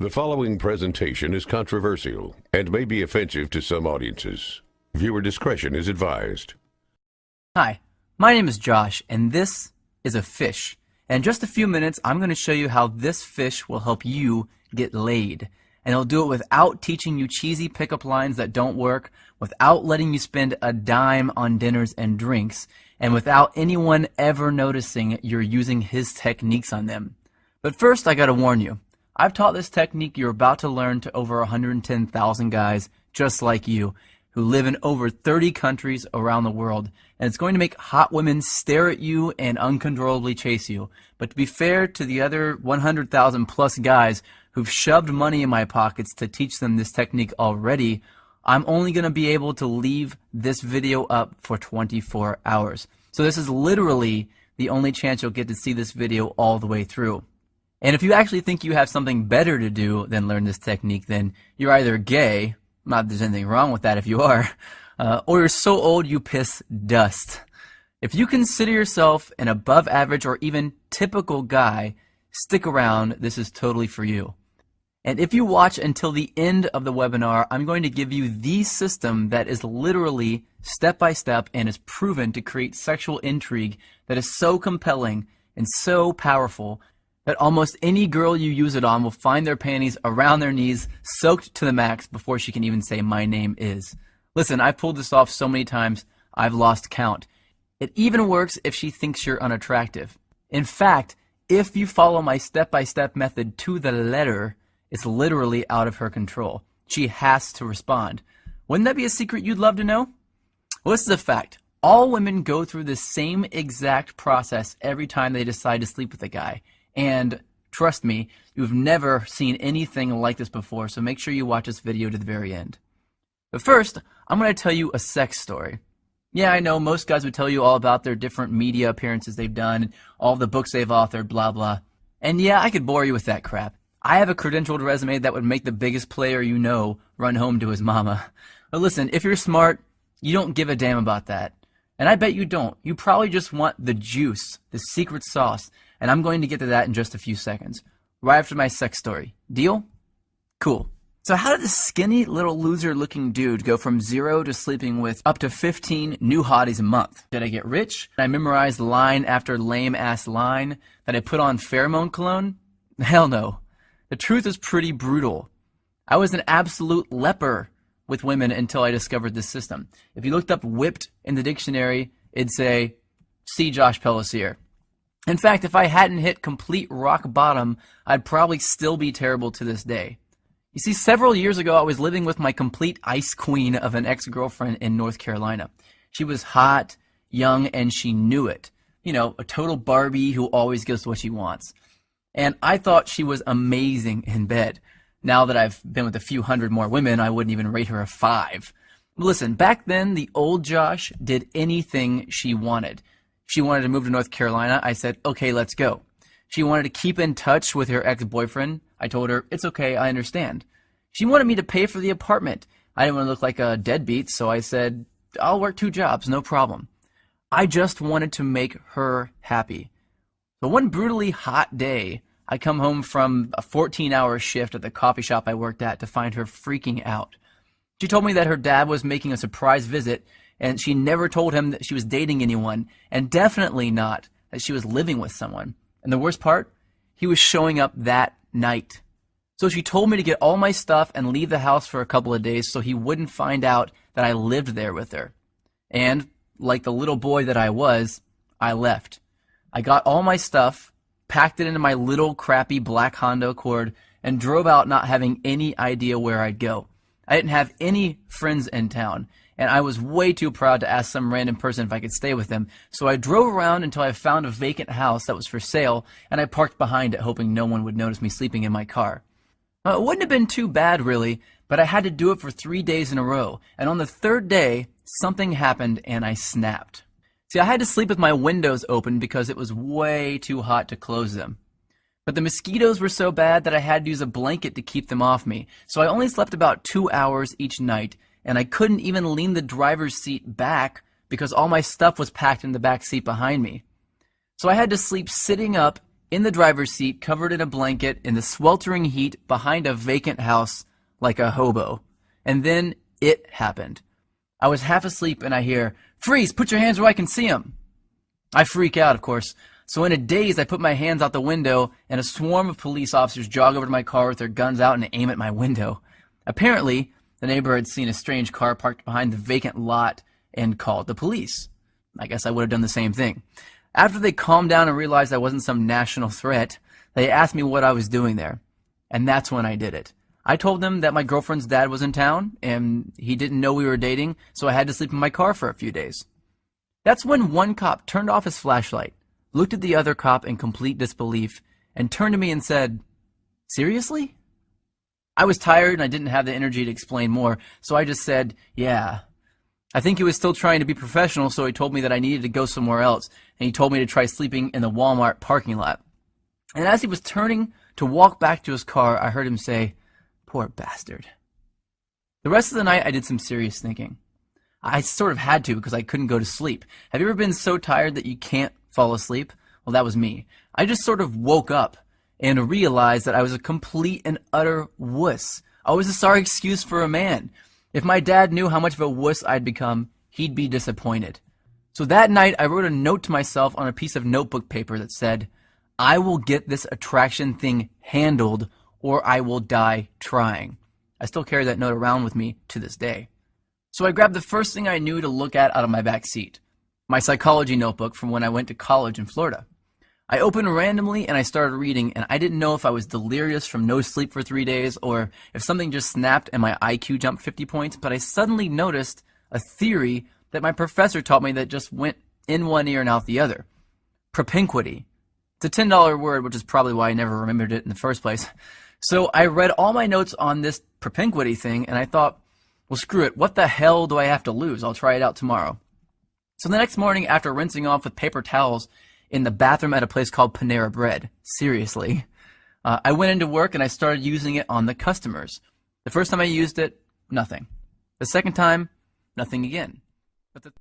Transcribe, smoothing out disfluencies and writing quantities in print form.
The following presentation is controversial and may be offensive to some audiences. Viewer discretion is advised. Hi, my name is Josh, and this is a fish. In just a few minutes, I'm going to show you how this fish will help you get laid. And it'll do it without teaching you cheesy pickup lines that don't work, without letting you spend a dime on dinners and drinks, and without anyone ever noticing you're using his techniques on them. But first, I gotta warn you. I've taught this technique you're about to learn to over 110,000 guys just like you who live in over 30 countries around the world, and it's going to make hot women stare at you and uncontrollably chase you. But to be fair to the other 100,000 plus guys who've shoved money in my pockets to teach them this technique already, I'm only going to be able to leave this video up for 24 hours. So this is literally the only chance you'll get to see this video all the way through. And if you actually think you have something better to do than learn this technique, then you're either gay, not that there's anything wrong with that if you are, or you're so old you piss dust. If you consider yourself an above average or even typical guy, stick around, this is totally for you. And if you watch until the end of the webinar, I'm going to give you the system that is literally step by step and is proven to create sexual intrigue that is so compelling and so powerful that almost any girl you use it on will find their panties around their knees, soaked to the max before she can even say, "My name is." Listen, I've pulled this off so many times, I've lost count. It even works if she thinks you're unattractive. In fact, if you follow my step-by-step method to the letter, it's literally out of her control. She has to respond. Wouldn't that be a secret you'd love to know? Well, this is a fact. All women go through the same exact process every time they decide to sleep with a guy. And trust me, you've never seen anything like this before, so make sure you watch this video to the very end. But first, I'm going to tell you a sex story. Yeah, I know most guys would tell you all about their different media appearances they've done, all the books they've authored, blah, blah. And yeah, I could bore you with that crap. I have a credentialed resume that would make the biggest player you know run home to his mama. But listen, if you're smart, you don't give a damn about that. And I bet you don't. You probably just want the juice, the secret sauce. And I'm going to get to that in just a few seconds, right after my sex story. Deal? Cool. So how did this skinny little loser looking dude go from 0 to sleeping with up to 15 new hotties a month? Did I get rich? Did I memorize line after lame ass line? Did I put on pheromone cologne? Hell no. The truth is pretty brutal. I was an absolute leper with women until I discovered this system. If you looked up whipped in the dictionary, it'd say, see Josh Pellissier. In fact, if I hadn't hit complete rock bottom, I'd probably still be terrible to this day. You see, several years ago, I was living with my complete ice queen of an ex-girlfriend in North Carolina. She was hot, young, and she knew it. You know, a total Barbie who always gets what she wants. And I thought she was amazing in bed. Now that I've been with a few hundred more women, I wouldn't even rate her a 5. Listen, back then, the old Josh did anything she wanted. She wanted to move to North Carolina. I said, okay, let's go. She wanted to keep in touch with her ex-boyfriend. I told her, it's okay, I understand. She wanted me to pay for the apartment. I didn't want to look like a deadbeat, so I said, I'll work 2 jobs, no problem. I just wanted to make her happy. But one brutally hot day, I come home from a 14-hour shift at the coffee shop I worked at to find her freaking out. She told me that her dad was making a surprise visit, and she never told him that she was dating anyone, and definitely not that she was living with someone. And the worst part, he was showing up that night. So she told me to get all my stuff and leave the house for a couple of days so he wouldn't find out that I lived there with her. And, like the little boy that I was, I left. I got all my stuff, packed it into my little crappy black Honda Accord, and drove out not having any idea where I'd go. I didn't have any friends in town, and I was way too proud to ask some random person if I could stay with them, so I drove around until I found a vacant house that was for sale, and I parked behind it hoping no one would notice me sleeping in my car. It wouldn't have been too bad, really, but I had to do it for 3 days in a row, and on the 3rd day, something happened and I snapped. See, I had to sleep with my windows open because it was way too hot to close them. But the mosquitoes were so bad that I had to use a blanket to keep them off me, so I only slept about 2 hours each night, and I couldn't even lean the driver's seat back because all my stuff was packed in the back seat behind me. So I had to sleep sitting up in the driver's seat, covered in a blanket, in the sweltering heat, behind a vacant house, like a hobo. And then it happened. I was half asleep and I hear, "Freeze, put your hands where I can see them." I freak out, of course. So in a daze, I put my hands out the window and a swarm of police officers jog over to my car with their guns out and aim at my window. Apparently, the neighbor had seen a strange car parked behind the vacant lot and called the police. I guess I would have done the same thing. After they calmed down and realized I wasn't some national threat, they asked me what I was doing there. And that's when I did it. I told them that my girlfriend's dad was in town, and he didn't know we were dating, so I had to sleep in my car for a few days. That's when one cop turned off his flashlight, looked at the other cop in complete disbelief, and turned to me and said, "Seriously?" I was tired and I didn't have the energy to explain more, so I just said, "Yeah." I think he was still trying to be professional, so he told me that I needed to go somewhere else, and he told me to try sleeping in the Walmart parking lot. And as he was turning to walk back to his car, I heard him say, "Poor bastard." The rest of the night, I did some serious thinking. I sort of had to because I couldn't go to sleep. Have you ever been so tired that you can't fall asleep? Well, that was me. I just sort of woke up and realized that I was a complete and utter wuss. I was a sorry excuse for a man. If my dad knew how much of a wuss I'd become, he'd be disappointed. So that night, I wrote a note to myself on a piece of notebook paper that said, "I will get this attraction thing handled, or I will die trying." I still carry that note around with me to this day. So I grabbed the first thing I knew to look at out of my back seat, my psychology notebook from when I went to college in Florida. I opened randomly and I started reading, and I didn't know if I was delirious from no sleep for 3 days or if something just snapped and my IQ jumped 50 points, but I suddenly noticed a theory that my professor taught me that just went in one ear and out the other. Propinquity. It's a $10 word, which is probably why I never remembered it in the first place. So I read all my notes on this propinquity thing, and I thought, well, screw it. What the hell do I have to lose? I'll try it out tomorrow. So the next morning, after rinsing off with paper towels in the bathroom at a place called Panera Bread, seriously, I went into work and I started using it on the customers. The first time I used it, nothing. The second time, nothing again. But the